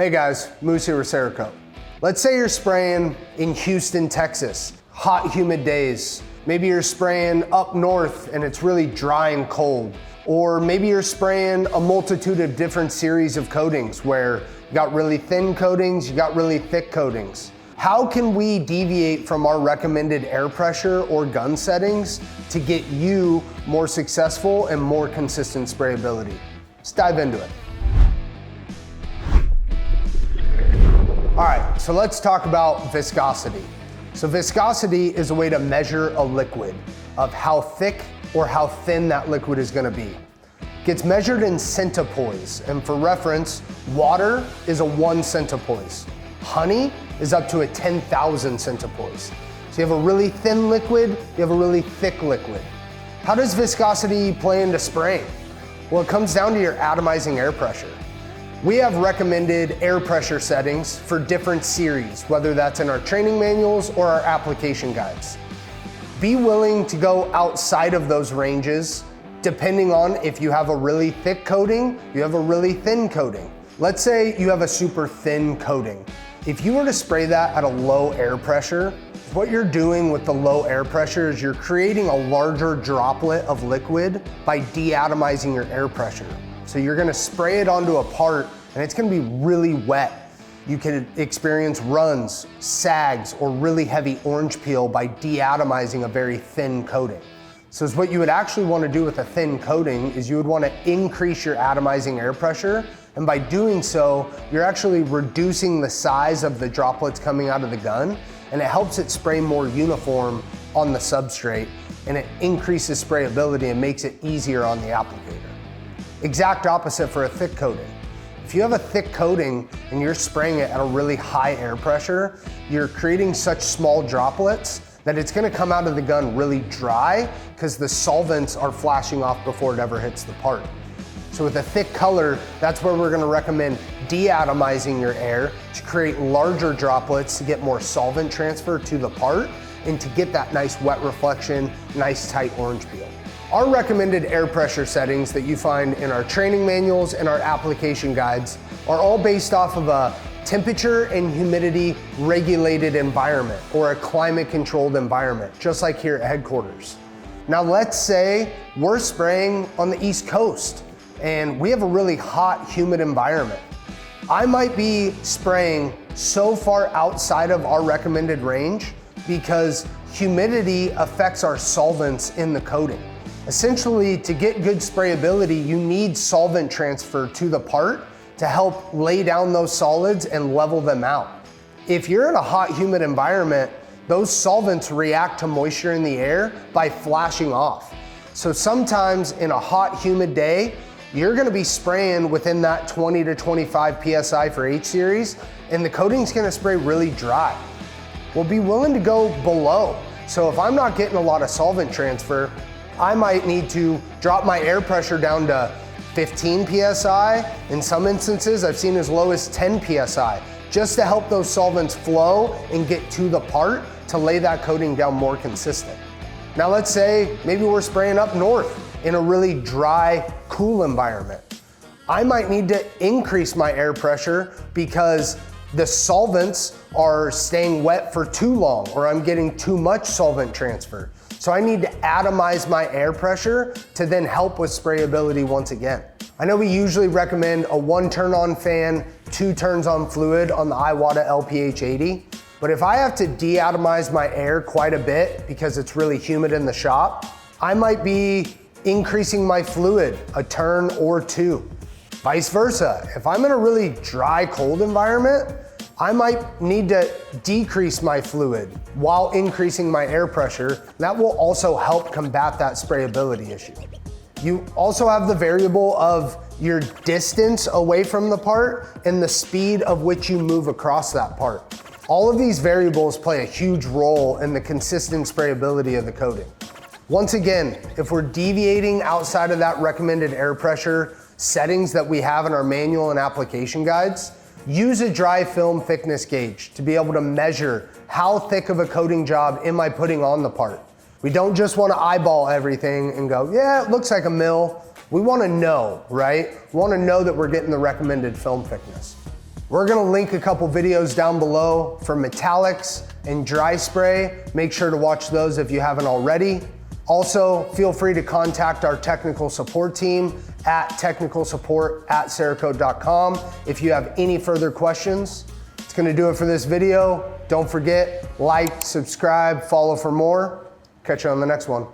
Hey guys, Moose here with Cerakote. Let's say you're spraying in Houston, Texas, hot, humid days. Maybe you're spraying up north and it's really dry and cold. Or maybe you're spraying a multitude of different series of coatings where you got really thin coatings, you got really thick coatings. How can we deviate from our recommended air pressure or gun settings to get you more successful and more consistent sprayability? Let's dive into it. All right, so let's talk about viscosity. So viscosity is a way to measure a liquid, of how thick or how thin that liquid is gonna be. It gets measured in centipoise, and for reference, water is a 1 centipoise. Honey is up to a 10,000 centipoise. So you have a really thin liquid, you have a really thick liquid. How does viscosity play into spraying? Well, it comes down to your atomizing air pressure. We have recommended air pressure settings for different series, whether that's in our training manuals or our application guides. Be willing to go outside of those ranges, depending on if you have a really thick coating, you have a really thin coating. Let's say you have a super thin coating. If you were to spray that at a low air pressure, what you're doing with the low air pressure is you're creating a larger droplet of liquid by deatomizing your air pressure. So you're gonna spray it onto a part and it's gonna be really wet. You can experience runs, sags, or really heavy orange peel by deatomizing a very thin coating. So what you would actually wanna do with a thin coating is you would wanna increase your atomizing air pressure, and by doing so, you're actually reducing the size of the droplets coming out of the gun, and it helps it spray more uniform on the substrate, and it increases sprayability and makes it easier on the applicator. Exact opposite for a thick coating. If you have a thick coating and you're spraying it at a really high air pressure, you're creating such small droplets that it's gonna come out of the gun really dry because the solvents are flashing off before it ever hits the part. So with a thick color, that's where we're gonna recommend deatomizing your air to create larger droplets to get more solvent transfer to the part and to get that nice wet reflection, nice tight orange peel. Our recommended air pressure settings that you find in our training manuals and our application guides are all based off of a temperature and humidity regulated environment or a climate controlled environment, just like here at headquarters. Now let's say we're spraying on the East Coast and we have a really hot, humid environment. I might be spraying so far outside of our recommended range because humidity affects our solvents in the coating. Essentially, to get good sprayability, you need solvent transfer to the part to help lay down those solids and level them out. If you're in a hot, humid environment, those solvents react to moisture in the air by flashing off. So sometimes in a hot, humid day, you're gonna be spraying within that 20 to 25 PSI for H series, and the coating's gonna spray really dry. Well, be willing to go below. So if I'm not getting a lot of solvent transfer, I might need to drop my air pressure down to 15 PSI. In some instances, I've seen as low as 10 PSI, just to help those solvents flow and get to the part to lay that coating down more consistent. Now let's say maybe we're spraying up north in a really dry, cool environment. I might need to increase my air pressure because the solvents are staying wet for too long or I'm getting too much solvent transfer. So I need to atomize my air pressure to then help with sprayability once again. I know we usually recommend a 1 turn on fan, 2 turns on fluid on the Iwata LPH80, but if I have to deatomize my air quite a bit because it's really humid in the shop, I might be increasing my fluid a turn or 2. Vice versa, if I'm in a really dry, cold environment, I might need to decrease my fluid while increasing my air pressure. That will also help combat that sprayability issue. You also have the variable of your distance away from the part and the speed of which you move across that part. All of these variables play a huge role in the consistent sprayability of the coating. Once again, if we're deviating outside of that recommended air pressure settings that we have in our manual and application guides, use a dry film thickness gauge to be able to measure how thick of a coating job am I putting on the part. We don't just want to eyeball everything and go, yeah, it looks like a mil. We want to know, right? We want to know that we're getting the recommended film thickness. We're gonna link a couple videos down below for metallics and dry spray. Make sure to watch those if you haven't already. Also, feel free to contact our technical support team at technicalsupport@cerakote.com if you have any further questions. It's gonna do it for this video. Don't forget, like, subscribe, follow for more. Catch you on the next one.